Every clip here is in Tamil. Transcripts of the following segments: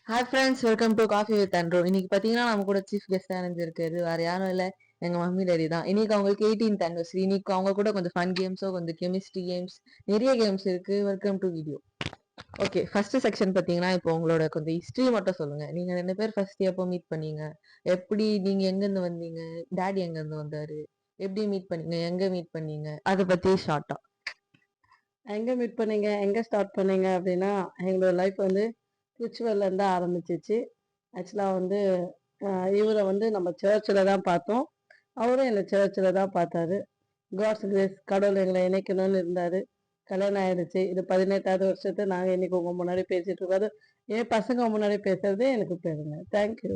Hi friends, welcome to coffee with Andro. இன்னைக்கு பார்த்தீங்கன்னா நம்ம கூட சீஃப் கெஸ்டாக இருந்திருக்காரு வேற யாரும் இல்லை, எங்கள் மம்மி டேடி தான். இன்னைக்கு அவங்களுக்கு 18th anniversary. இன்னைக்கு அவங்க கூட கொஞ்சம் ஃபன் கேம்ஸோ கொஞ்சம் கெமிஸ்ட்ரி கேம்ஸ் நிறைய கேம்ஸ் இருக்கு. Welcome to video. Okay, first section பார்த்தீங்கன்னா இப்போ உங்களோட கொஞ்சம் ஹிஸ்ட்ரி மட்டும் சொல்லுங்க. நீங்க 2 பேர் ஃபர்ஸ்ட் எப்போ மீட் பண்ணீங்க, எப்படி நீங்க எங்கேருந்து வந்தீங்க, டேடி எங்கேருந்து வந்தாரு, எப்படி மீட் பண்ணீங்க, எங்க மீட் பண்ணீங்க, அதை பத்தி ஷார்ட்டா. எங்கே மீட் பண்ணீங்க, எங்கே ஸ்டார்ட் பண்ணீங்க அப்படின்னா, எங்களோட லைஃப் வந்து திருச்சுவல்லேருந்து ஆரம்பிச்சிச்சு. ஆக்சுவலாக வந்து இவரை வந்து நம்ம சர்ச்சில் தான் பார்த்தோம். அவரும் என்னை சர்ச்சில் தான் பார்த்தாரு. காட்ஸ் கிரேஸ், கடவுள் எங்களை இணைக்கணும்னு இருந்தார். கல்யாணம் ஆயிடுச்சு. இது 18வது வருஷத்தை நாங்கள் இன்னைக்கு உங்கள் முன்னாடி பேசிகிட்டு இருக்கோம். என் பசங்க முன்னாடி பேசுறதே எனக்கு பெருமை. தேங்க்யூ.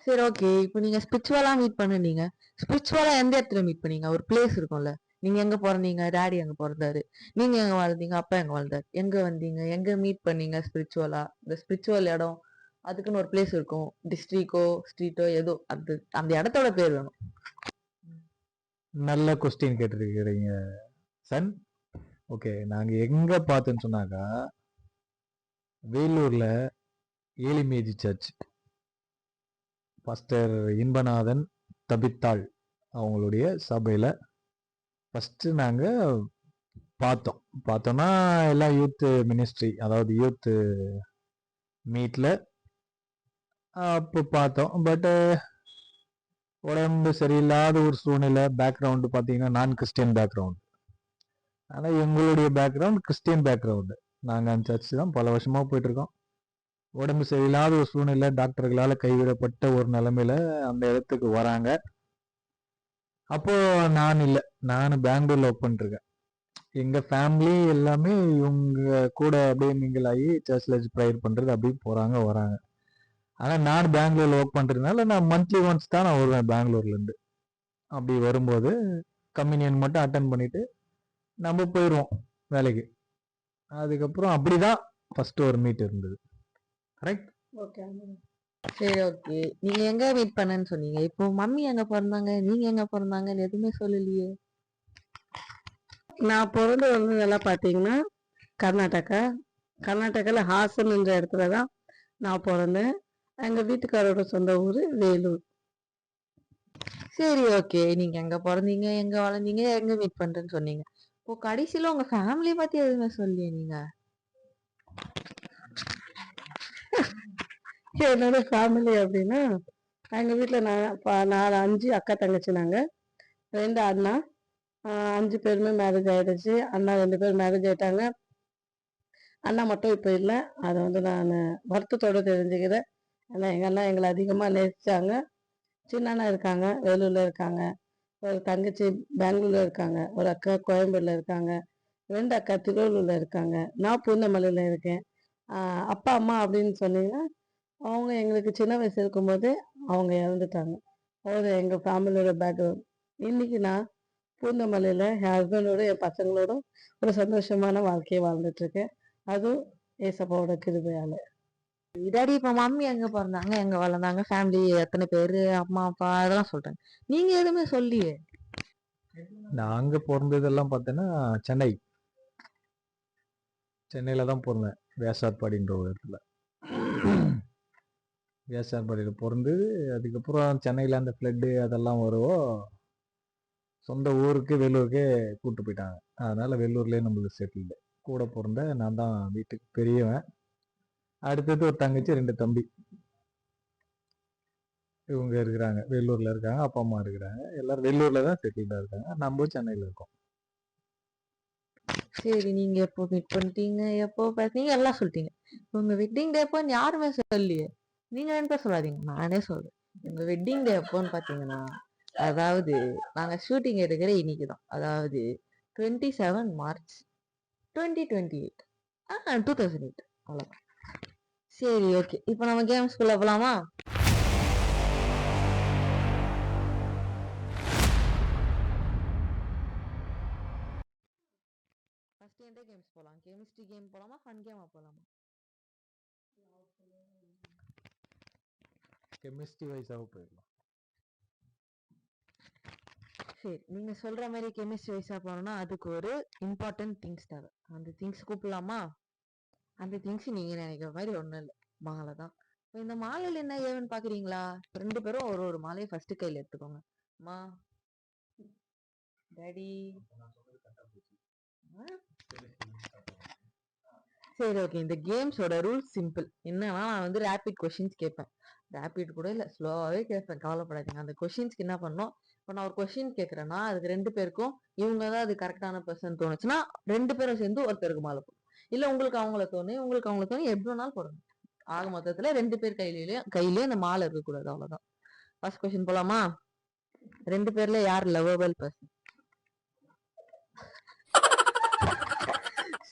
சரி, ஓகே. இப்போ நீங்க ஸ்பிரிச்சுவலா மீட் பண்ணுனீங்க. ஸ்பிரிச்சுவலா எந்த இடத்துல மீட் பண்ணீங்க? ஒரு பிளேஸ் இருக்கும்ல. நீங்க எங்க பொறந்தீங்க? டாடி எங்க பொறந்தாரு? நீங்க எங்க வாழ்ந்தீங்க? அப்பா எங்க வாழ்ந்தாரு? எங்க வந்தீங்க? எங்க மீட் பண்ணீங்க ஸ்பிரிச்சுவலா? இந்த ஸ்பிரிச்சுவல் இடம் அதுக்குன்னு ஒரு பிளேஸ் இருக்கும். டிஸ்ட்ரிக்டோ ஸ்ட்ரீட்டோ ஏதோ அது அந்த இடத்தோட பேர் வேணும். நல்ல கொஸ்டின் கேட்டிருக்கிறீங்க சன். ஓகே, நாங்க எங்க பார்த்தோன்னு சொன்னாக்கா வேலூர்ல ஏலிமேஜி சர்ச், பாஸ்டர் இன்பநாதன் தபித்தாள் அவங்களுடைய சபையில ஃபர்ஸ்ட் நாங்க பார்த்தோம்னா எல்லாம் யூத் மினிஸ்ட்ரி, அதாவது யூத் மீட்ல அப்போ பார்த்தோம். பட்டு உடம்பு சரியில்லாத ஒரு சூழ்நிலை. பேக்ரவுண்டு பார்த்தீங்கன்னா நான் கிறிஸ்டியன் பேக்ரவுண்ட். ஆனால் எங்களுடைய பேக்ரவுண்ட் கிறிஸ்டியன் பேக்ரவுண்டு. நாங்கள் அந்த சர்ச்சு தான் பல வருஷமாக போயிட்டுருக்கோம். உடம்பு சரியில்லாத ஒரு சூழ்நிலை, டாக்டர்களால் கைவிடப்பட்ட ஒரு நிலைமையில அந்த இடத்துக்கு வராங்க. அப்போ நான் இல்லை, நான் பெங்களூர்ல ஒர்க் பண்ணிருக்கேன். எங்கள் ஃபேமிலி எல்லாமே இவங்க கூட அப்படியே மிங்கிள் ஆகி சர்ச்சில் ப்ரேயர் பண்ணுறது அப்படியே போகிறாங்க வராங்க. ஆனால் நான் பெங்களூர்ல ஒர்க் பண்ணுறதுனால நான் மந்த்லி ஒன்ஸ் தான் நான் வருவேன் பெங்களூர்லேருந்து. அப்படி வரும்போது கம்யூனியன் மட்டும் அட்டன் பண்ணிட்டு நம்ம போயிடுவோம் வேலைக்கு. அதுக்கப்புறம் அப்படிதான் ஃபர்ஸ்ட் ஒரு மீட் இருந்தது. கரெக்ட். ஓகே. சரி, ஓகே. நீங்க எங்க மீட் பண்ணேன்னு சொன்னீங்க. இப்போ மம்மி எங்க பிறந்தாங்க, நீங்க எங்க பிறந்தாங்கன்னு எதுவுமே சொல்லலையே. நான் பிறந்து வளர்ந்ததெல்லாம் பார்த்தீங்கன்னா கர்நாடகாவில் ஹாசன் என்ற இடத்துல தான் நான் பிறந்தேன். எங்கள் வீட்டுக்காரோட சொந்த ஊர் வேலூர். சரி, ஓகே. நீங்க எங்க பொறந்தீங்க, எங்க வளர்ந்தீங்க, எங்க மீட் பண்றேன்னு சொன்னீங்க. இப்போ கடைசியில உங்க ஃபேமிலி பத்தி எதுவுமே சொல்லலையே நீங்க. என்னோட ஃபேமிலி அப்படின்னா, எங்கள் வீட்டில் நான் 5 அக்கா தங்கச்சி. நாங்கள் 2 அண்ணா. 5 பேருமே மேரேஜ் ஆகிடுச்சு. அண்ணா 2 பேர் மேரேஜ் ஆகிட்டாங்க. அண்ணா மட்டும் இப்போ இல்லை. அதை வந்து நான் வருத்தத்தோடு தெரிஞ்சுக்கிறேன். ஏன்னா எங்கள் அண்ணா எங்களை அதிகமாக நேசித்தாங்க. சின்ன அண்ணா இருக்காங்க, வேலூரில் இருக்காங்க. ஒரு தங்கச்சி பெங்களூரில் இருக்காங்க. ஒரு அக்கா கோயம்பேடில் இருக்காங்க. 2 அக்கா திருவள்ளூரில் இருக்காங்க. நான் பூந்தமல்லியில் இருக்கேன். அப்பா அம்மா அப்படின்னு சொன்னீங்கன்னா, அவங்க எங்களுக்கு சின்ன வயசு இருக்கும்போது அவங்க இறந்துட்டாங்க. அதாவது எங்கள் ஃபேமிலியோட பேக்ரவுண்ட். இன்னைக்கு நான் பூந்தமல்லியில் என் ஹஸ்பண்டோட என் பசங்களோட ஒரு சந்தோஷமான வாழ்க்கையை வாழ்ந்துட்டுருக்கேன். அதுவும் ஏசப்பாவோட கிருபையால். டாடி இப்ப மம்மி எங்க பிறந்தாங்க, எங்க வளர்ந்தாங்க, ஃபேமிலி எத்தனை பேரு, அம்மா அப்பா அதெல்லாம் சொல்றாங்க. நீங்க எதுவுமே சொல்லியே. நாங்க பிறந்ததெல்லாம் பார்த்தீங்கன்னா சென்னை. சென்னையில தான் பிறந்தேன், வேசார்பாடின்ற ஒரு இடத்துல. வேசார்பாடியில் பிறந்து அதுக்கப்புறம் சென்னையில் அந்த ஃப்ளட்டு அதெல்லாம் வரவோ சொந்த ஊருக்கு வேலூருக்கே கூப்பிட்டு போயிட்டாங்க. அதனால வேலூர்லேயே நம்மளுக்கு செட்டில்டு. கூட பிறந்த நான் தான் வீட்டுக்கு பெரியவன். அடுத்தது ஒரு தங்கச்சி, 2 தம்பி. இவங்க இருக்கிறாங்க, வேலூர்ல இருக்காங்க. அப்பா அம்மா இருக்கிறாங்க. எல்லாரும் வேலூர்ல தான் செட்டில்டா இருக்காங்க. நம்ம சென்னையில இருக்கோம். சரி, நீங்க எப்போ மீட் பண்ணிட்டீங்க, எப்போ பேசுனீங்க எல்லாம் சொல்லிட்டீங்க. உங்க வெட்டிங் டே எப்போன்னு யாருமே சொல்லியே. நீங்க 2 பேர் சொல்லாதீங்க, நானே சொல்றேன். உங்க வெட்டிங் டே எப்போன்னு பாத்தீங்கன்னா, அதாவது நாங்க ஷூட்டிங் எடுக்கிற இன்னைக்குதான், அதாவது 27 மார்ச் 2028. 2008. அவ்வளவுதான். சரி, ஓகே. இப்போ நம்ம கேம்ஸ்குள்ள போலாமா? ஃபர்ஸ்ட் எந்த கேம்ஸ் போலாம்? கெமிஸ்ட்ரி கேம் போலாமா, ஃபன் கேமா போலாமா? கெமிஸ்ட்ரி வைஸாக போயிடலாம். சரி, நீங்க சொல்ற மாதிரி கெமிஸ்ட்ரி வைஸா போனோம்னா அதுக்கு ஒரு இம்பார்ட்டன்ட் திங்ஸ் தேவை. அந்த திங்ஸ் கூப்பிடலாமா? அந்த திங்ஸ் நீங்க நினைக்கிற மாதிரி ஒண்ணும் இல்ல, மாலை தான். இப்ப இந்த மாலையில என்ன ஏவன் பாக்குறீங்களா? 2 பேரும் ஒரு ஒரு மாலையை ஃபர்ஸ்ட் கையில எடுத்துக்கோங்க. அம்மா, டாடி. சரி, ஓகே. இந்த கேம்ஸோட ரூல்ஸ் சிம்பிள். என்னன்னா நான் வந்து ரேபிட் கொஸ்டின்ஸ் கேட்பேன். ரேபிட் கூட இல்ல, ஸ்லோவாவே கேட்பேன். கவலைப்படாதீங்க. அந்த கொஸ்டின்ஸ்க்கு என்ன பண்ணணும், இப்போ நான் ஒரு கொஸ்டின் கேட்கறேன்னா அதுக்கு 2 பேருக்கும் இவங்க தான் அது கரெக்டான பர்சன் தோணுச்சுன்னா 2 பேரும் சேர்ந்து ஒருத்தருக்கு மாலை போடும். இல்ல உங்களுக்கு அவங்கள தோணும், உங்களுக்கு அவங்கள தோணும், எப்படி வேணாலும் போடணும். ஆக மொத்தத்துல 2 பேர் கையிலயும் அந்த மாலை இருக்கக்கூடாது, அவ்வளவுதான். ஃபர்ஸ்ட் கொஸ்டின் போலாமா? 2 பேர்ல யார் லவ்வபிள் பர்சன்?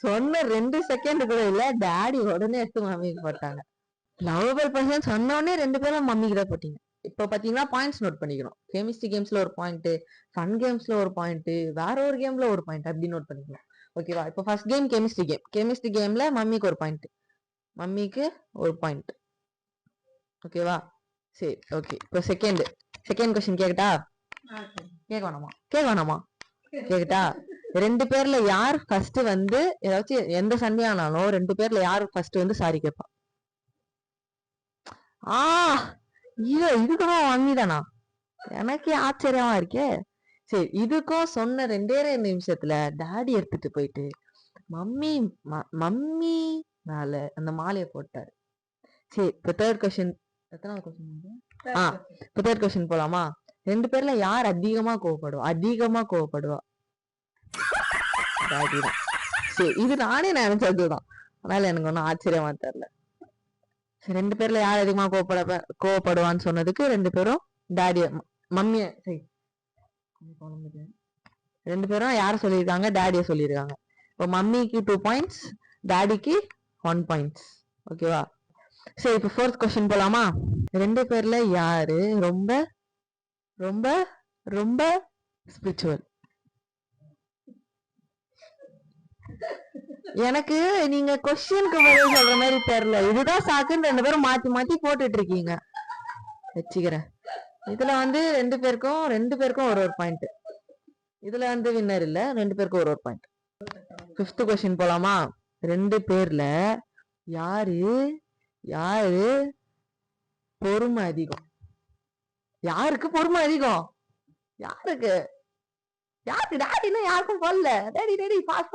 சொன்ன 2 செகண்ட் கூட இல்ல, டாடி உடனே எடுத்து மம்மிக்கு போட்டாங்க. லவ்வபிள் பர்சன் சொன்ன உடனே 2 பேரும் மம்மிக்கு தான் போட்டீங்க. இப்ப பாத்தீங்கன்னா பாயிண்ட்ஸ் நோட் பண்ணிக்கணும். கெமிஸ்ட்ரி கேம்ஸ்ல ஒரு பாயிண்ட், ஃபன் கேம்ஸ்ல ஒரு பாயிண்ட், வேற ஒரு கேம்ல ஒரு பாயிண்ட், அப்படி நோட் பண்ணிக்கலாம். ஓகேவா? இப்போ first game chemistry game. Chemistry கேம்ல மம்மிக்கு ஒரு பாயிண்ட், மம்மிக்கு ஒரு பாயிண்ட். ஓகேவா? சரி, ஓகே. இப்போ செகண்ட் கொஸ்டின் கேக்கட்டா? கேட்க வேணாமா? கேக்கட்டா? 2 பேர்ல யார் ஃபர்ஸ்ட் வந்து ஏதாச்சும் எந்த சண்டையானாலும் 2 பேர்ல யார் ஃபர்ஸ்ட் வந்து சாரி கேட்பா? இதுக்கும் மம்மி தானா? எனக்கே ஆச்சரியமா இருக்கே. சரி, இதுக்கும் சொன்ன 2 நிமிஷத்துல டாடி எடுத்துட்டு போயிட்டு மம்மி மேல அந்த மாலையை போட்டாரு. சரி, இப்போ தேர்ட் கொஸ்டின். எத்தனாவது கொஸ்டின்? இப்போ தேர்ட் கொஸ்டின் போலாமா? 2 பேர்ல யார் அதிகமா கோவப்படுவா? டாடி தான். சரி, இது நானே நினைச்சதுதான், அதனால எனக்கு ஒன்னும் ஆச்சரியமா தெரியல. 2 பேர்ல யார் அதிகமா கோவப்படுவான்னு சொன்னதுக்கு 2 பேரும் டாடிய மம்மிய, சரி 2 பேரும் யார சொல்லியிருக்காங்க? டாடிய சொல்லியிருக்காங்க. இப்போ மம்மிக்கு 2 பாயிண்ட்ஸ், டாடிக்கு 1 பாயிண்ட்ஸ். ஓகேவா? சரி, இப்போ ஃபோர்த் கொஸ்டின் போலாமா? 2 பேர்ல யாரு ரொம்ப ரொம்ப ரொம்ப ஸ்பிரிச்சுவல்? எனக்கு நீங்க கொஸ்டினுக்கு பதில் சொல்ற மாதிரி தெரியல. இதுதான் சாக்குன்னு 2 பேரும் மாத்தி மாத்தி போட்டுட்டு இருக்கீங்க. வச்சுக்கிறேன். இதுல வந்து 2 பேருக்கும் ஒரு பாயிண்ட். இதுல வந்து வின்னர் இல்ல, 2 பேருக்கும் ஒரு பாயிண்ட். ஃபிஃப்த் கொஸ்டின் போலாமா? 2 பேர்ல யாரு பொறுமை அதிகம்? யாருக்கு பொறுமை அதிகம்? யாருக்கு? டாடினா யாருக்கும் போடல. Daddy pass.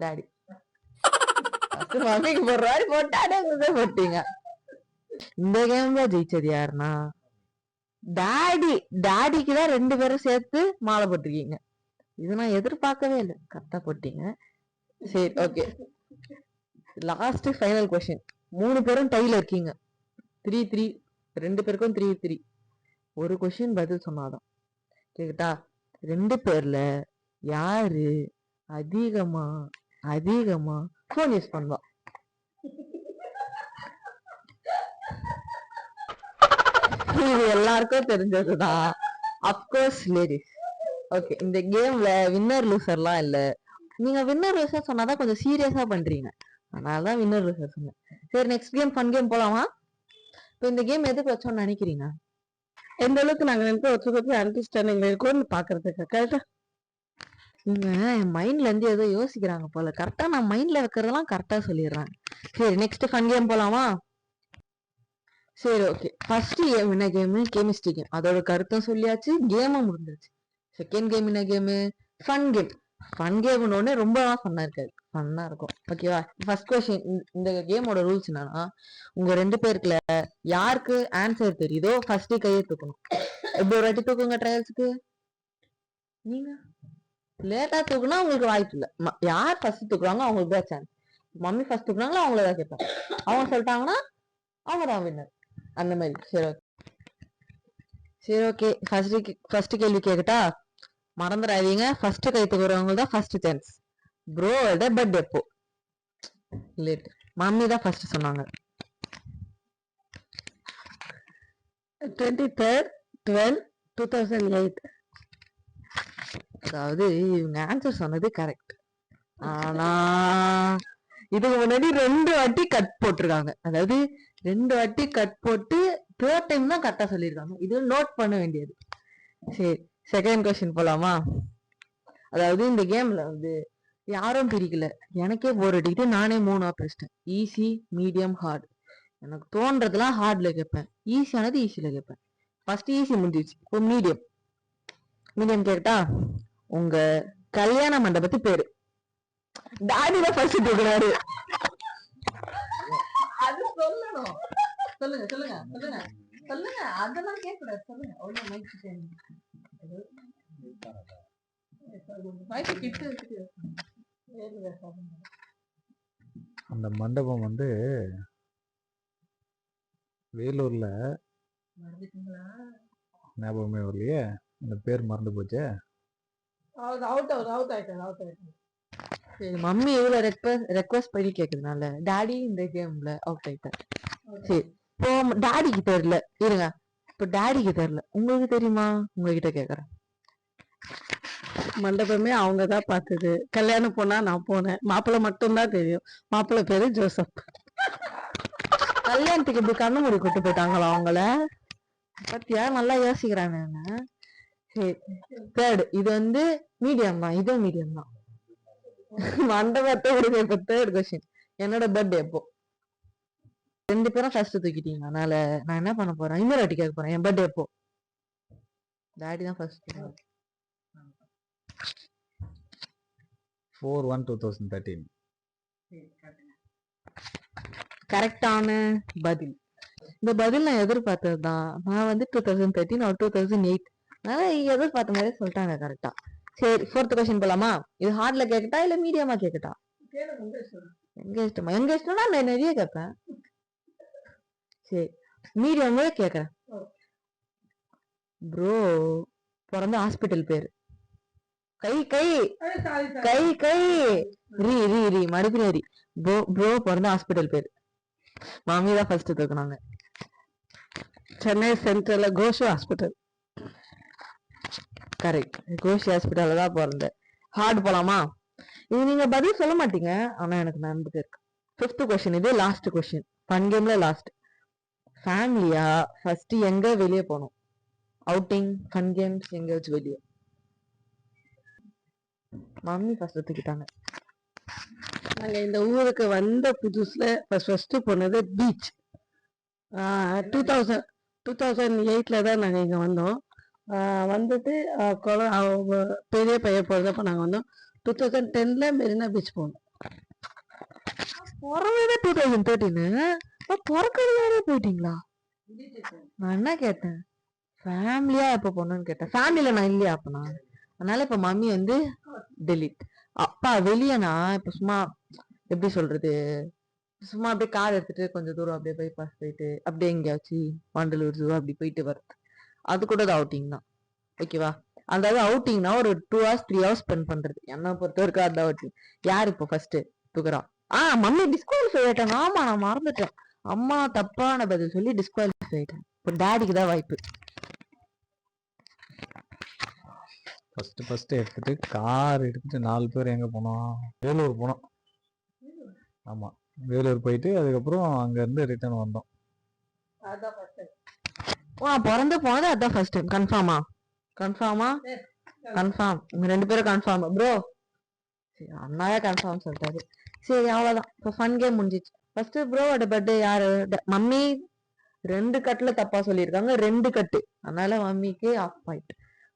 டாடி மம்மிக்கு போடுற மாதிரி போட்டீங்க. இந்த கேம்ல ஜெயிச்சது யாருன்னா டாடிக்கு தான் 2 பேரும் சேர்த்து மாலை போட்டிருக்கீங்க. இது நான் எதிர்பார்க்கவே இல்லை, கரெக்டா போட்டீங்க. சரி, ஓகே. Last final question. 3 பேரும் டைல இருக்கீங்க, 3-3. 2 பேருக்கும் 3-3. ஒரு கொஸ்டின் பதில் சொன்னாதான். கேக்கட்டா? 2 பேர்ல யாரு அதிகமா போன் யூஸ் பண்ணுவா? இது எல்லாருக்கும் தெரிஞ்சதுதான். Of course ladies. ஓகே, இந்த கேம்ல வின்னர் லூசர்லாம் இல்ல. நீங்க வின்னர் லூசர் சொன்னாதான் கொஞ்சம் சீரியஸா பண்றீங்க, அதனாலதான் வின்னர் லூசர் சொன்னேன். சரி, நெக்ஸ்ட் கேம் ஃபன் கேம் போலாமா? இப்போ இந்த கேம் எதுக்கு வச்சோம்னு நினைக்கிறீங்க? எந்த அளவுக்கு நாங்க ஒருத்தருக்கு அண்டர்ஸ்டாண்டிங் இருக்கோம்னு பாக்குறதுக்கு. கரெக்டா? நீங்க என் மைண்ட்ல இருந்து ஏதோ யோசிக்கிறாங்க போல. கரெக்டா நான் மைண்ட்ல வைக்கிறதெல்லாம் கரெக்டா சொல்லிடுறேன். சரி, நெக்ஸ்ட் ஃபன் கேம் போலாமா? சரி, ஓகே. ஃபர்ஸ்ட் கேம் என்ன கேம்? Chemistry game. அதோட கருத்தும் சொல்லியாச்சு, கேமும் முடிஞ்சிருச்சு. செகண்ட் கேம் என்ன கேம்? Fun game. ஃபன் கேம்னு ஒண்ணு ரொம்ப ஃபன்னா இருக்காது, ஃபன்னா இருக்கும். ஓகேவா? First question. இந்த கேமோட ரூல்ஸ் என்னன்னா, உங்க 2 பேருக்குல யாருக்கு ஆன்சர் தெரியுதோ ஃபர்ஸ்ட் கையை தூக்கணும். எப்படி ஒரு வாட்டி தூக்குங்க ட்ரையல்ஸுக்கு. நீங்க லேட்டா தூக்குனா உங்களுக்கு வாய்ப்பு இல்ல. யார் ஃபர்ஸ்ட் தூக்குறாங்க அவங்களுக்கு தான் சான்ஸ். மம்மி ஃபர்ஸ்ட் தூக்குறாங்களா அவங்கள தான் கேட்பாங்க. அவங்க சொல்லிட்டாங்கன்னா அவங்க தான் வின்னர், அந்த மாதிரி. சரி, ஓகே. ஃபர்ஸ்ட் கேள்வி கேக்கட்டா? மறந்துடாதீங்க, ஃபர்ஸ்ட் கை தூக்குறவங்க தான் ஃபர்ஸ்ட் சான்ஸ். ப்ரோட பர்த்டே எப்போ? லேட். மம்மி தான் ஃபர்ஸ்ட் சொன்னாங்க. 23rd 12 2008. அதாவது இவங்க ஆன்சர் சொன்னது கரெக்ட், ஆனா இதுக்கு முன்னாடி 2 வாட்டி கட் போட்டிருக்காங்க. அதாவது 2 வாட்டி கட் போட்டு 3rd டைம் தான் கரெக்டா சொல்லியிருக்காங்க. இது நோட் பண்ண வேண்டியது. சரி, செகண்ட் கொஸ்டின் போலாமா? அதாவது இந்த கேம்ல வந்து யாரும் பிரிக்கல. எனக்கே போர் அடிக்கிட்டு நானே 3 பிரிச்சிட்டேன். Easy, medium, heart. எனக்கு தோன்றதெல்லாம் ஹார்ட்ல கேட்பேன், ஈஸியானது ஈஸியில கேட்பேன். ஃபர்ஸ்ட் ஈஸி முடிஞ்சிச்சு. இப்போ மீடியம். மீடியம் கேட்டா, உங்க கல்யாண மண்டபத்து பேரு. டாடி தான் ஃபர்ஸ்ட் தூக்குறாரு. அது சொல்லணும். சொல்லுங்க சொல்லுங்க சொல்லுங்க சொல்லுங்க. அதெல்லாம் கேட்கக்கூடாது. சொல்லுங்க. அவ்வளவு மைக் அந்த மண்டபம் வந்து வேலூர்ல, ஞாபகமே வரலையே, அந்த பேர் மறந்து போச்சே. சரி, மம்மி எவ்வளவு ரெக்வஸ்ட் பண்ணி கேக்குறதுனால டாடி இந்த கேம்ல அவுட் ஆயிட்டார். சரி, இப்போ டாடிக்கு தெரியல. இருங்க, இப்போ டாடிக்கு தெரியல, உங்களுக்கு தெரியுமா? உங்ககிட்ட கேக்குறேன். மண்டபமே அவங்க தான் பார்த்தது. கல்யாணம் போனா நான் போனேன். மாப்பிள்ளை மட்டும்தான் தெரியும். மாப்பிள்ளை பேரு ஜோசப். கல்யாணத்துக்கு இப்படி கண்ணு மூடி கூட்டு போயிட்டாங்களா அவங்கள? பத்தியா, நல்லா யோசிக்கிறாங்க. சரி, தேர்ட். இது வந்து மீடியம் தான். இதுவும் மீடியம் தான். மண்டபத்தை விடுங்க. இப்ப தேர்ட் கொஸ்டின். என்னோட பர்த்டே எப்போ? 2 பேரும் ஃபர்ஸ்ட் தூக்கிட்டீங்க. அதனால நான் என்ன பண்ண போறேன், இன்னொரு வாட்டி கேட்க போறேன். என் பர்த்டே எப்போ? டாடி தான் ஃபர்ஸ்ட். 4/1/2013. கரெக்டான பதில். இந்த பதில் நான் எதிர்பார்த்ததுதான். நான் வந்து 2013 or 2008. அதனால எதிர்பார்த்த மாதிரி சொல்லிட்டாங்க கரெக்டா. சரி, 4th கொஸ்டின் போலாமா? இது ஹார்ட்ல கேக்கட்டா இல்ல மீடியமா கேக்கட்டா? எங்க இஷ்டமா? எங்க இஷ்டம்னா நான் நிறைய கேட்பேன். சரி, மீடியமே கேக்குறேன். ப்ரோ பிறந்த ஹாஸ்பிட்டல் பேரு. கை கை கை கை ரீ ரீ ரீ மறுபடியும் ரீ. ப்ரோ பிறந்த ஹாஸ்பிட்டல் பேரு. மாமி தான் ஃபர்ஸ்ட் தூக்குனாங்க. சென்னை சென்ட்ரல்ல கோஷு ஹாஸ்பிட்டல். கரெக்ட், கோஷி ஹாஸ்பிட்டல்ல தான் பிறந்தேன். ஹார்ட் போலாமா? இது நீங்க பதில் சொல்ல மாட்டீங்க, ஆனா எனக்கு நம்பிக்கை இருக்கு. 5th question. இது லாஸ்ட் கொஸ்டின். ஃபன் கேம்ல லாஸ்ட். ஃபேமிலியா ஃபர்ஸ்ட் எங்க வெளியே போனோம்? அவுட்டிங், ஃபன் கேம்ஸ், எங்க வச்சு வெளியே? மம்மி ஃபர்ஸ்ட் தூக்கிட்டாங்க. நாங்க இந்த ஊருக்கு வந்த புதுசுல ஃபர்ஸ்ட் போனது பீச். 2008ல தான் நாங்க இங்க வந்தோம். வந்துட்டு பெரிய பையன் போறதப்ப நாங்க வந்தோம். 2010ல மெரினா பீச் போனோம். பிறந்ததே 2013. பிறக்கிறதே போயிட்டீங்களா? நான் என்ன கேட்டேன், ஃபேமிலியா எப்ப போனோம்னு கேட்டேன். ஃபேமிலியில நான் இல்லையா அப்ப நான். அதனால இப்ப மம்மி வந்து டெலிட். அப்பா வெளியனா இப்ப சும்மா எப்படி சொல்றது, சும்மா அப்படியே கார் எடுத்துட்டு கொஞ்சம் தூரம் அப்படியே பைபாஸ் போயிட்டு அப்படியே எங்கேயாச்சும் வண்டலூர் ஜூ அப்படி போயிட்டு வருது. அது கூட அவுட்டிங் தான். ஓகேவா? அதாவது அவுட்டிங்னா ஒரு 2 hours 3 hours ஸ்பெண்ட் பண்றது. என்ன பொறுத்த வரைக்கும் அந்த அவுட்டிங். யார் இப்போ ஃபர்ஸ்ட் தூக்குறா? மம்மி டிஸ்குவாலிஃபை ஆயிட்டேன். ஆமா, நான் மறந்துட்டேன். அம்மா தப்பான பதில் சொல்லி டிஸ்குவாலிஃபை ஆயிட்டேன். இப்போ டாடிக்கு தான் வாய்ப்பு. ஃபர்ஸ்ட் எடுத்துட்டு கார் எடுத்துட்டு 4 பேர் எங்க போனோம்? வேலூர் போனோம். ஆமா, வேலூர் போயிட்டு அதுக்கப்புறம் அங்க இருந்து ரிட்டர்ன் வந்தோம். பிறந்து போனது அதான் ஃபர்ஸ்ட் டைம். கன்ஃபார்மா? கன்ஃபார்மா? கன்ஃபார்ம். உங்க 2 பேரும் கன்ஃபார்ம் ப்ரோ? சரி, அண்ணாவே கன்ஃபார்ம் சொல்லிட்டாரு. சரி, அவ்வளவுதான். இப்போ ஃபன் கேம் முடிஞ்சிச்சு. ஃபர்ஸ்ட் ப்ரோவோட பர்த்டே யாரு? மம்மி 2 கட்டுல தப்பா சொல்லியிருக்காங்க. 2 கட்டு. அதனால மம்மிக்கு half point.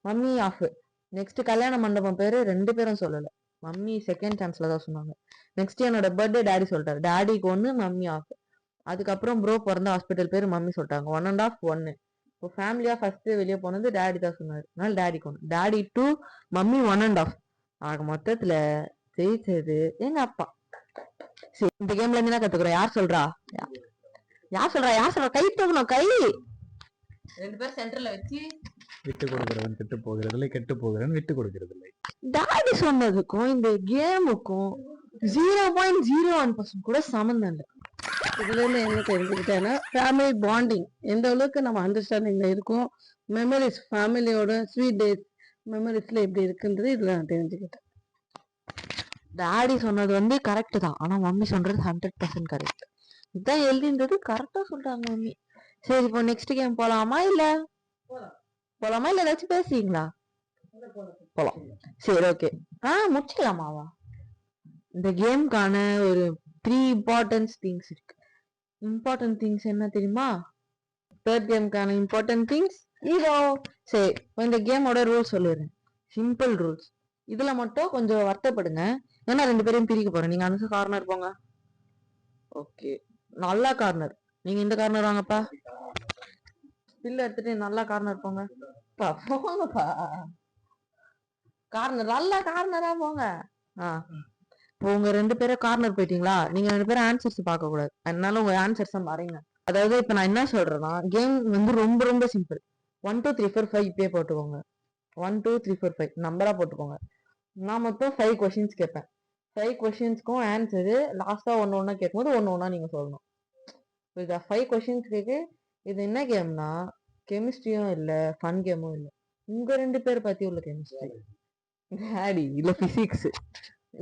Mummy half. Next கல்யாண மண்டபம் பேரு 2 பேரும் சொல்லல. மம்மி செகண்ட் சான்ஸ்ல தான் சொன்னாங்க. நெக்ஸ்ட் என்னோட பர்த்டே டாடி சொல்லிட்டாரு. டாடிக்கு 1, மம்மி ஆஃப். அதுக்கப்புறம் ப்ரோ பிறந்த ஹாஸ்பிட்டல் பேரு மம்மி சொல்லிட்டாங்க. 1.5 1. இப்போ ஃபேமிலியா ஃபர்ஸ்ட் வெளியே போனது டாடி தான் சொன்னாரு. அதனால டாடிக்கு 1. Daddy 2, mummy 1.5. ஆக மொத்தத்துல ஜெயிச்சது எங்க அப்பா. சரி, இந்த கேம்ல இருந்து என்ன கத்துக்கிறோம்? யார் சொல்றா? யார் சொல்றா? யார் சொல்றா? கை தூக்கணும். கை 2 பேர் சென்டர்ல வச்சு விட்டு கொடுக்கிறவன் கெட்டு போகிறதில்லை, கெட்டு போகிறவன் விட்டு கொடுக்கிறதில்லை. டாடி சொன்னதுக்கும் இந்த கேமுக்கும் 0.01% கூட சம்மந்தம் இல்லை. இதுல இருந்து என்ன தெரிஞ்சுக்கிட்டேன்னா, ஃபேமிலி பாண்டிங் எந்த அளவுக்கு நம்ம அண்டர்ஸ்டாண்டிங்ல இருக்கும், மெமரிஸ் ஃபேமிலியோட ஸ்வீட் டேஸ் மெமரிஸ்ல எப்படி இருக்குன்றது இதுல நான் தெரிஞ்சுக்கிட்டேன். டாடி சொன்னது வந்து கரெக்ட் தான், ஆனா மம்மி சொல்றது 100% கரெக்ட். இதுதான் எழுதின்றது கரெக்டா சொல்றாங்க மம்மி. சரி, இப்போ நெக்ஸ்ட் கேம் போலாமா இல்ல ஏதாச்சும் பேசுறீங்களா? போலாம். சரி, ஓகே. முடிச்சுக்கலாமாவா? இந்த கேம்க்கான ஒரு 3 இம்பார்ட்டன்ட் திங்ஸ் இருக்கு. இம்பார்ட்டன்ட் திங்ஸ் என்ன தெரியுமா? தேர்ட் கேம்க்கான இம்பார்ட்டன்ட் திங்ஸ் இதோ. சரி, இந்த கேமோட ரூல்ஸ் சொல்லிடுறேன். Simple rules. இதுல மட்டும் கொஞ்சம் வருத்தப்படுங்க, ஏன்னா 2 பேரையும் பிரிக்க போறேன். நீங்க அந்த கார்னர் போங்க. ஓகே, நல்லா கார்னர். நீங்க இந்த கார்னர் வாங்கப்பா. பில்ல எடுத்துட்டு நல்லா கார்னர் போங்க. போங்கப்பா, கார்னர் நல்லா கார்னரா போங்க. இப்போ உங்க 2 பேரும் கார்னர் போயிட்டீங்களா? நீங்க 2 பேரும் ஆன்சர்ஸ் பார்க்க கூடாது, அதனால உங்க ஆன்சர்ஸ் பாருங்க. அதாவது இப்ப நான் என்ன சொல்றேன்னா, கேம் வந்து ரொம்ப ரொம்ப சிம்பிள். 1 2 3 4 5 இப்பயே போட்டுக்கோங்க. 1 2 3 4 5 நம்பரா போட்டுக்கோங்க. நான் மொத்தம் 5 கொஸ்டின்ஸ் கேட்பேன். 5 கொஸ்டின்ஸ்க்கும் ஆன்சரு லாஸ்டா ஒன்னு கேட்கும்போது ஒன்னா நீங்க சொல்லணும். புரியுதா? 5 கொஸ்டின்ஸ் கேக்கு. இது என்ன கேம்னா, கெமிஸ்ட்ரியும் இல்ல, ஃபன் கேமும் இல்ல. உங்க 2 பேர் பத்தி உள்ள கெமிஸ்ட்ரி, டேடி இல்ல பிசிக்ஸ்.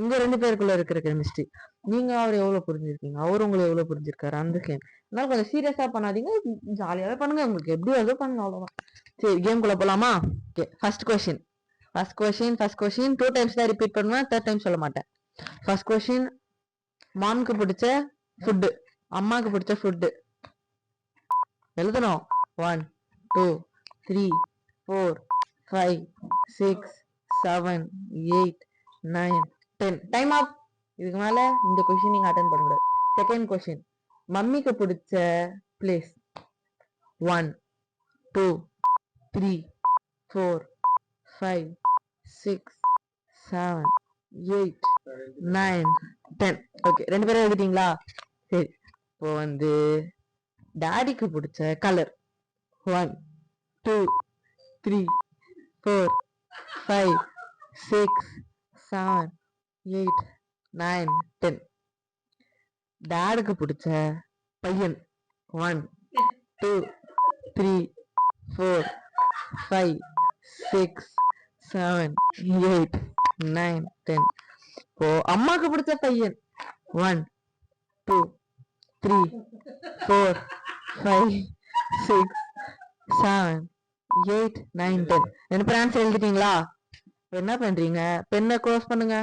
உங்க 2 பேருக்குள்ள இருக்கிற கெமிஸ்ட்ரி. நீங்க அவர் எவ்வளவு புரிஞ்சிருக்கீங்க, அவர் உங்களை எவ்வளவு புரிஞ்சிருக்காரு, அந்த கேம். அதனால கொஞ்சம் சீரியஸா பண்ணாதீங்க, ஜாலியாவே பண்ணுங்க. உங்களுக்கு எப்படி வருதோ பண்ணுங்க, அவ்வளவுதான். சரி, கேம் குள்ள போலாமா? ஃபர்ஸ்ட் கொஸ்டின் 2 டைம்ஸ் தான் ரிப்பீட் பண்ணுவேன், 3rd டைம் சொல்ல மாட்டேன். ஃபர்ஸ்ட் கொஸ்டின், மாம்க்கு பிடிச்ச ஃபுட்டு, அம்மாக்கு பிடிச்ச ஃபுட்டு எழுதணும். 1 2 3 4 5 6 7 8 9 10. Time off. இதுக்கு மேல இந்த கொஸ்டின் நீங்க அட்டெண்ட் பண்ண கூடாது. செகண்ட் கொஸ்டின், மம்மிக்கு பிடிச்ச பிளேஸ். 1 2 3 4 5 6 7 8 9 10. ஓகே, 2 பேரும் எழுதிட்டீங்களா? சரி, இப்போ வந்து டாடிக்கு பிடிச்ச கலர். 1 2 3 4 5 6 7 8 9 10. டாடுக்கு பிடிச்ச பையன். 1 2 3 4 5 6 7 8 9 10. இப்போ அம்மாக்கு பிடிச்ச பையன். 1 2 3 4 5 6 7 8 9 10. 2 பேர் ஆன்சர் எழுதிட்டீங்களா? என்ன பண்றீங்க? பெண்ணை க்ளோஸ் பண்ணுங்க.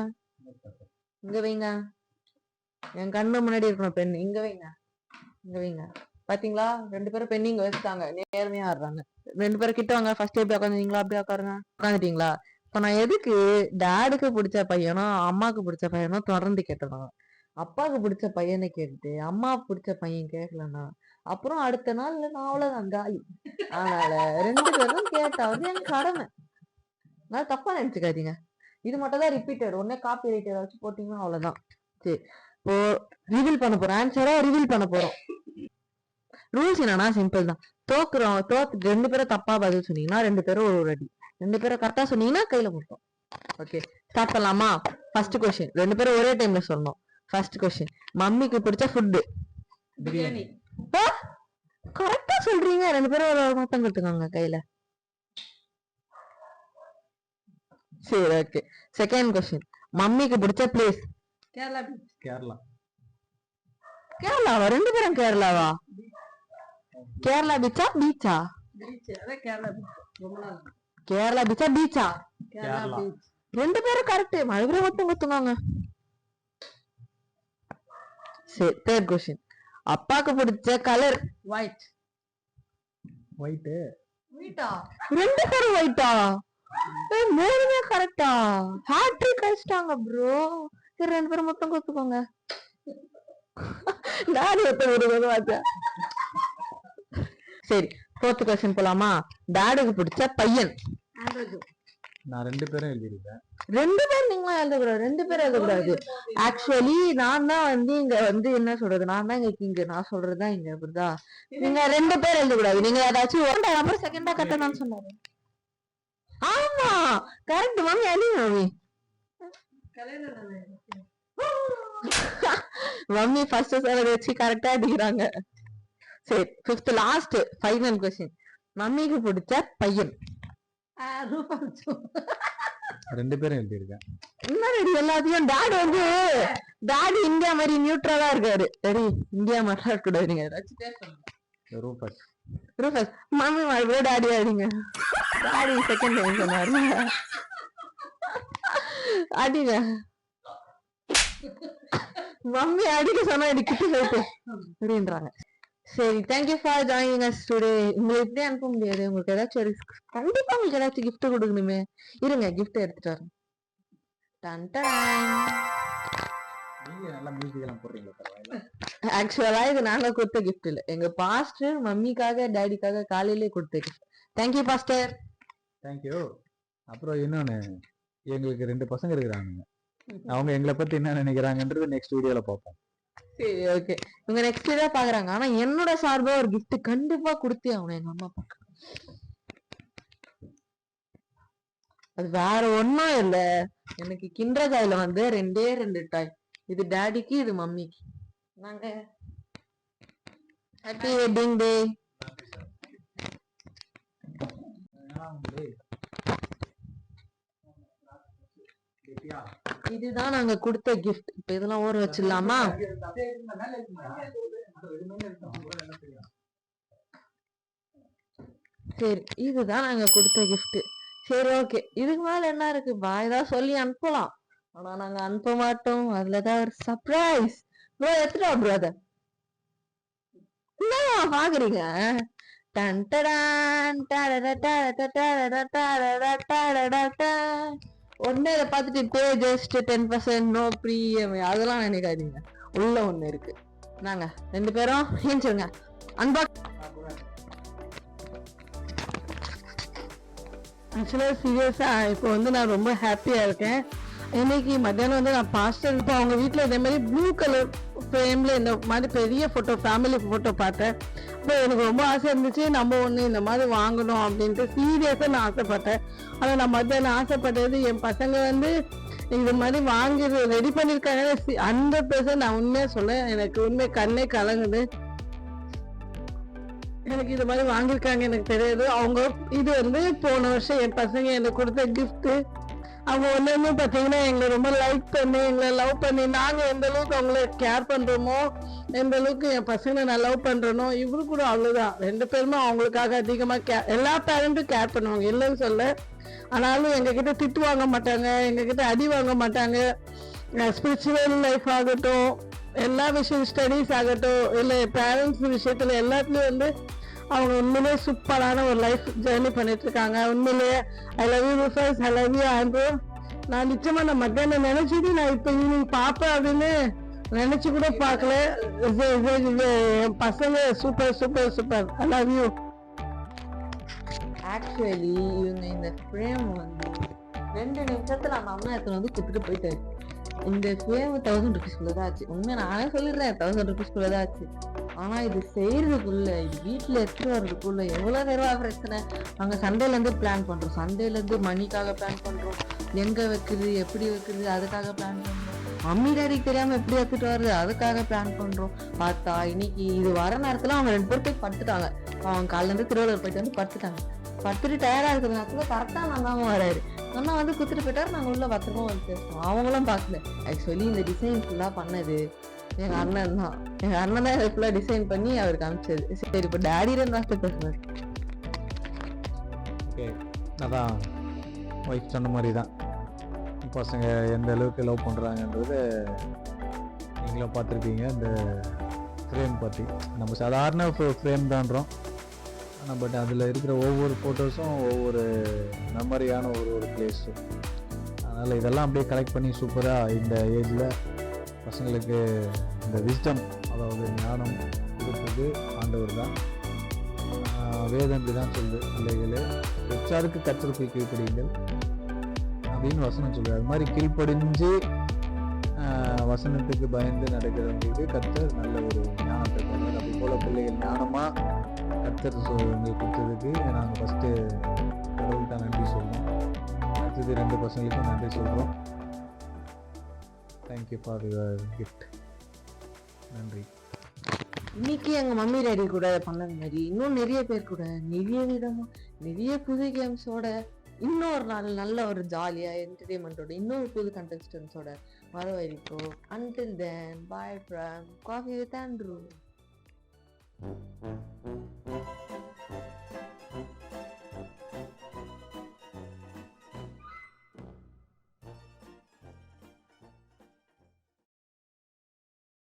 இங்க வைங்க. என் கண்ணு முன்னாடி இருக்கணும் பெண். இங்க வைங்க, இங்க வைங்க. பாத்தீங்களா? 2 பேரும் பெண் இங்க வச்சுட்டாங்க. நேர்மையா ஆடுறாங்க. 2 பேரும் கிட்ட வாங்க. ஃபர்ஸ்ட் எப்படி உட்காந்துங்களா? அப்படியே உட்காருங்க. உட்காந்துட்டீங்களா? இப்ப நான் எதுக்கு டாடுக்கு பிடிச்ச பையனும் அம்மாக்கு பிடிச்ச பையனும் தொடர்ந்து கேட்டுருந்தாங்க. அப்பாவுக்கு பிடிச்ச பையனை கேட்டுட்டு அம்மா பிடிச்ச பையன் கேட்கலன்னா அப்புறம் அடுத்த நாள் நான் அவ்வளவுதான் காலி. அதனால 2 பேரும் கேட்டாவது என் கடமை. நான் தப்பா நினைச்சுக்காதீங்க. இது மட்டும் தான் ரிப்பீட்டட். உடனே காப்பி ரைட் ஏதாச்சும் போட்டீங்கன்னா அவ்வளவுதான். சரி, இப்போ ரிவீல் பண்ண போறோம். ஆன்சரா ரிவீல் பண்ண போறோம். ரூல்ஸ் என்னன்னா சிம்பிள் தான். தோத்து 2 பேரும் தப்பா பதில் சொன்னீங்கன்னா 2 பேரும் ஒரு அடி. 2 பேரும் கரெக்டா சொன்னீங்கன்னா கையில கொடுத்தோம். ஓகே, ஸ்டார்ட் பண்ணலாமா? ஃபர்ஸ்ட் கொஸ்டின் 2 பேரும் ஒரே டைம்ல சொல்லணும். ஃபர்ஸ்ட் கொஸ்டின், மம்மிக்கு பிடிச்ச ஃபுட். பிரியாணி. கரெக்டா சொல்றீங்க. 2 பேரும் ஒரு மொத்தம் கொடுத்துக்காங்க கையில. சரி, ஓகே. செகண்ட் கொஸ்டின், மம்மிக்கு பிடிச்ச பிளேஸ். கேரளா பீச். கேரளா. கேரளாவா? 2 பேரும் கேரளாவா? கேரளா பீச்சா பீச்சா? பீச். அதான் கேரளா பீச். ரொம்ப நாள். கேரளா பீச்சா பீச்சா? கேரளா பீச். 2 பேரும் கரெக்ட். மறுபடியும் மொத்தம் கொடுத்துக்காங்க. சரி, தேர்ட் கொஸ்டின், அப்பாக்கு பிடிச்ச கலர். ஒயிட். ஒயிட். ஒயிட்டா? 2 பேரும் ஒயிட்டா? 3மே கரெக்டா? ஹேட்ரிக் அடிச்சிட்டாங்க ப்ரோ. சரி, 2 பேரும் மொத்தம் கொடுத்துக்கோங்க. டாடி ஒருத்தர். சரி, ஃபோர்த் கொஸ்டின் போலாமா? டாடிக்கு பிடிச்ச பையன். நான் 2 பேரும் எழுதிருக்கேன். 2 பேர் நீங்களா எழுதக்கூடாது. 2 பேரும் எழுதக்கூடாது. ஆக்சுவலி நான் தான் வந்து இங்க வந்து என்ன சொல்றது, நான் தான் இங்க கிங். நான் சொல்றதுதான் இங்க. அப்படிதா? நீங்க 2 பேர் எழுதக்கூடாது. நீங்க ஏதாச்சும் அப்புறம் செகண்டா கட்டணும்னு சொன்னாரு. ஆமா, கரெக்ட் மம்மி. அடி மம்மி. மம்மி ஃபர்ஸ்ட் சேலரி வச்சு கரெக்டா அடிக்கிறாங்க. சரி, ஃபிஃப்த் லாஸ்ட் ஃபைனல் கொஸ்டின், மம்மிக்கு பிடிச்ச பையன். 2 பேரும் எழுதிருக்கேன். என்ன எல்லாத்தையும் டாடி வந்து டாடி இந்தியா மாதிரி நியூட்ரலா இருக்காரு. சரி, இந்தியா மாதிரி இருக்கக்கூடாது. நீங்க ஏதாச்சும் ரூபஸ். ரூபஸ். மம்மி மறுபடியும் டாடி ஆடிங்க. டாடி செகண்ட் டைம் சொன்னாரு. அடிங்க. மம்மி அடிக்க சொன்னா அடிக்கிட்டு போயிட்டு அப்படின்றாங்க. சரி, thank you for joining us today. உங்களை இப்படியே அனுப்ப முடியாது. உங்களுக்கு ஏதாச்சும் ஒரு கண்டிப்பா உங்களுக்கு ஏதாச்சும் gift கொடுக்கணுமே. இருங்க, gift எடுத்துட்டு வரேன். Done done. நீங்க நல்லா மியூசிக் எல்லாம் போடுறீங்களா? பரவாயில்ல. ஆக்சுவலா இது நாங்க கொடுத்த gift இல்ல, எங்க பாஸ்டர் மம்மிக்காக டாடிக்காக காலையிலே கொடுத்த gift. Thank you pastor. தேங்க்யூ. அப்புறம் இன்னொன்னு, எங்களுக்கு 2 பசங்க இருக்கிறாங்க. அவங்க எங்களை பத்தி என்ன நினைக்கிறாங்கன்றது நெக்ஸ்ட் வீடியோல பார்ப்போம். சரி, ஓகே. இவங்க நெக்ஸ்ட் வீடியோ பாக்குறாங்க. ஆனா என்னோட சார்பா ஒரு gift கண்டிப்பா கொடுத்தே ஆகணும் எங்க அம்மா அப்பா. அது வேற ஒண்ணும் இல்ல, எனக்கு கிண்டர் ஜாய்ல வந்து 2 டாய். இது டாடிக்கு, இது மம்மிக்கு. நாங்க ஹாப்பி வெட்டிங் டே. இதுதான் நாங்க கொடுத்த gift. இப்ப இதெல்லாம் ஊற வச்சிடலாமா? சரி, இதுதான் நாங்க கொடுத்த gift. சரி, ஓகே. இதுக்கு மேல என்ன இருக்கு? வாய்தான் சொல்லி அனுப்பலாம், ஆனா நாங்க அனுப்ப மாட்டோம். அதுலதான் ஒரு சர்ப்ரைஸ். ப்ரோ எத்தனை பிரதர் என்ன பாக்குறீங்க? டன் டடான் டடட டடட டடட டடட டடட ட. ஒண்ணே இதை பார்த்துட்டு பே ஜஸ்ட் 10% நோ ப்ரீஎம் அதெல்லாம் நினைக்காதீங்க. உள்ள ஒண்ணு இருக்கு. நாங்க 2 பேரும் ஏஞ்சிருங்க. அன்பாக்ஸ். ஆக்சுவலாக சீரியஸாக இப்போ வந்து நான் ரொம்ப ஹாப்பியாக இருக்கேன். இன்னைக்கு மத்தியானம் வந்து நான் பாஸ்டர் இப்போ அவங்க வீட்டில் இதே மாதிரி ப்ளூ கலர் ஃப்ரேமில் இந்த மாதிரி பெரிய ஃபோட்டோ, ஃபேமிலி ஃபோட்டோ பார்த்தேன். இப்போ எனக்கு ரொம்ப ஆசை இருந்துச்சு, நம்ம ஒன்று இந்த மாதிரி வாங்கணும் அப்படின்ட்டு சீரியஸாக நான் ஆசைப்பட்டேன். ஆனால் நான் மத்தியானம் ஆசைப்பட்டது என் பசங்க வந்து இது மாதிரி வாங்கி ரெடி பண்ணியிருக்காங்க. 100% நான் உண்மையாக சொல்ல, எனக்கு உண்மை கண்ணே கலங்குது. எனக்கு இது மாதிரி வாங்கியிருக்காங்க எனக்கு தெரியாது. அவங்க இது வந்து போன வருஷம் என் பசங்க எனக்கு கொடுத்த gift. அவங்க ஒன்றுமே பார்த்தீங்கன்னா எங்களை ரொம்ப லைக் பண்ணி, எங்களை லவ் பண்ணி, நாங்கள் எந்த அளவுக்கு அவங்கள கேர் பண்ணுறோமோ, எந்த அளவுக்கு என் பசங்களை நான் லவ் பண்ணுறனோ, இவரு கூட அவ்வளோதான். 2 பேருமே அவங்களுக்காக அதிகமாக எல்லா பேரண்ட்டும் கேர் பண்ணுவாங்க, இல்லைன்னு சொல்ல. ஆனாலும் எங்ககிட்ட திட்டு வாங்க மாட்டாங்க, எங்ககிட்ட அடி வாங்க மாட்டாங்க. ஸ்பிரிச்சுவல் லைஃப் ஆகட்டும், எல்லா விஷயம் ஸ்டடீஸ் ஆகட்டும், இல்லை பேரண்ட்ஸ் விஷயத்தில் எல்லாத்துலேயும் வந்து அவங்க உண்மையிலேயே சூப்பரான ஒரு லைஃப் ஜேர்னி பண்ணிட்டு இருக்காங்க. உண்மையிலேயே I love you refers, I love you Andrew. நான் நிச்சயமா நான் மத்தியானம் நினைச்சிட்டு நான் இப்போ ஈவினிங் பார்ப்பேன் அப்படின்னு நினைச்சு கூட பார்க்கல. என் பசங்க super super super, I love you. Actually இவங்க இந்த ஃப்ரேம் வந்து 2 நிமிஷத்துல அந்த அம்மா எத்தனை வந்து கொடுத்துட்டு போயிட்டாரு. இந்த ஃப்ரேம் 1000 rupees தான் ஆச்சு. உண்மையா நானே சொல்லிடுறேன், 1000 rupees தான் ஆச்சு. ஆனா இது செய்யறதுக்குள்ள, இது வீட்டுல எடுத்துட்டு வர்றதுக்குள்ள எவ்வளவு நேரம் பிரச்சனை. நாங்க சண்டேல இருந்து பிளான் பண்றோம், சண்டேல இருந்து மணிக்காக பிளான் பண்றோம், எங்க வைக்கிறது, எப்படி வைக்கிறது, அதுக்காக பிளான் பண்றோம். மம்மி டாடிக்கு தெரியாம எப்படி எடுத்துட்டு வர்றது, அதுக்காக பிளான் பண்றோம். பார்த்தா இன்னைக்கு இது வர நேரத்துல அவங்க 2 பேர் போய் படுத்துட்டாங்க. அவங்க காலைல இருந்து திருவள்ளுவர் போயிட்டு வந்து படுத்துட்டாங்க. படுத்துட்டு டயர்டா இருக்கிற நேரத்துல கரெக்டா அண்ணாவும் வராரு. அண்ணா வந்து குத்துட்டு போயிட்டாரு. நாங்க உள்ள பத்திரமா வந்து பேசுவோம். அவங்களும் பாக்கல. ஆக்சுவலி இந்த டிசைன் ஃபுல்லா பண்ணது எங்க அண்ணன் தான். எங்க அண்ணன் தான் ஃபுல்லா டிசைன் பண்ணி அவருக்கு அனுப்பிச்சது. சரி, இப்போ டாடி 2 வார்த்தை பேசுவார். ஓகே, அதான் ஒய்ஃப் சொன்ன மாதிரி தான், பசங்க எந்த அளவுக்கு லவ் பண்ணுறாங்கன்றது நீங்களும் பார்த்துருப்பீங்க. இந்த ஃப்ரேம் பற்றி நம்ம சாதாரண ஃப்ரேம் தான்றோம், ஆனால் பட் அதில் இருக்கிற ஒவ்வொரு ஃபோட்டோஸும் ஒவ்வொரு மெமரியான ஒரு பிளேஸும். அதனால் இதெல்லாம் அப்படியே கலெக்ட் பண்ணி சூப்பராக இந்த ஏஜில் பசங்களுக்கு இந்த விஸ்டம், அதாவது ஞானம் கொடுத்தது ஆண்டவர் தான். வேதம் இப்படி தான் சொல்லுது, பிள்ளைகளே வெச்சாருக்கு கர்த்தருக்கு கீழ்ப்படியுங்கள் அப்படின்னு வசனம் சொல்லுது. அது மாதிரி கீழ்ப்படிஞ்சு வசனத்துக்கு பயந்து நடக்கிறவங்களுக்கு கர்த்தர் நல்ல ஒரு ஞானத்தை தருவார். அப்படி போல பிள்ளைகள் ஞானமாக கர்த்தர் உங்களுக்கு கொடுத்ததுக்கு நாங்கள் ஃபஸ்ட்டு கடவுள்கிட்ட நன்றி சொல்கிறோம். அடுத்தது 2 பசங்களுக்கும் நன்றி சொல்கிறோம். Thank you for your gift. நன்றி. இன்னைக்கு எங்க மம்மி டாடி கூட பண்ணது மாதிரி இன்னும் நிறைய பேர் கூட நிறைய விதமா நிறைய புது கேம்ஸோட இன்னொரு நாள் நல்ல ஒரு ஜாலியா என்டர்டெயின்மெண்டோட இன்னொரு புது கண்டஸ்டன்ஸோட வர வரைக்கும் until then bye from Coffee with Andrew.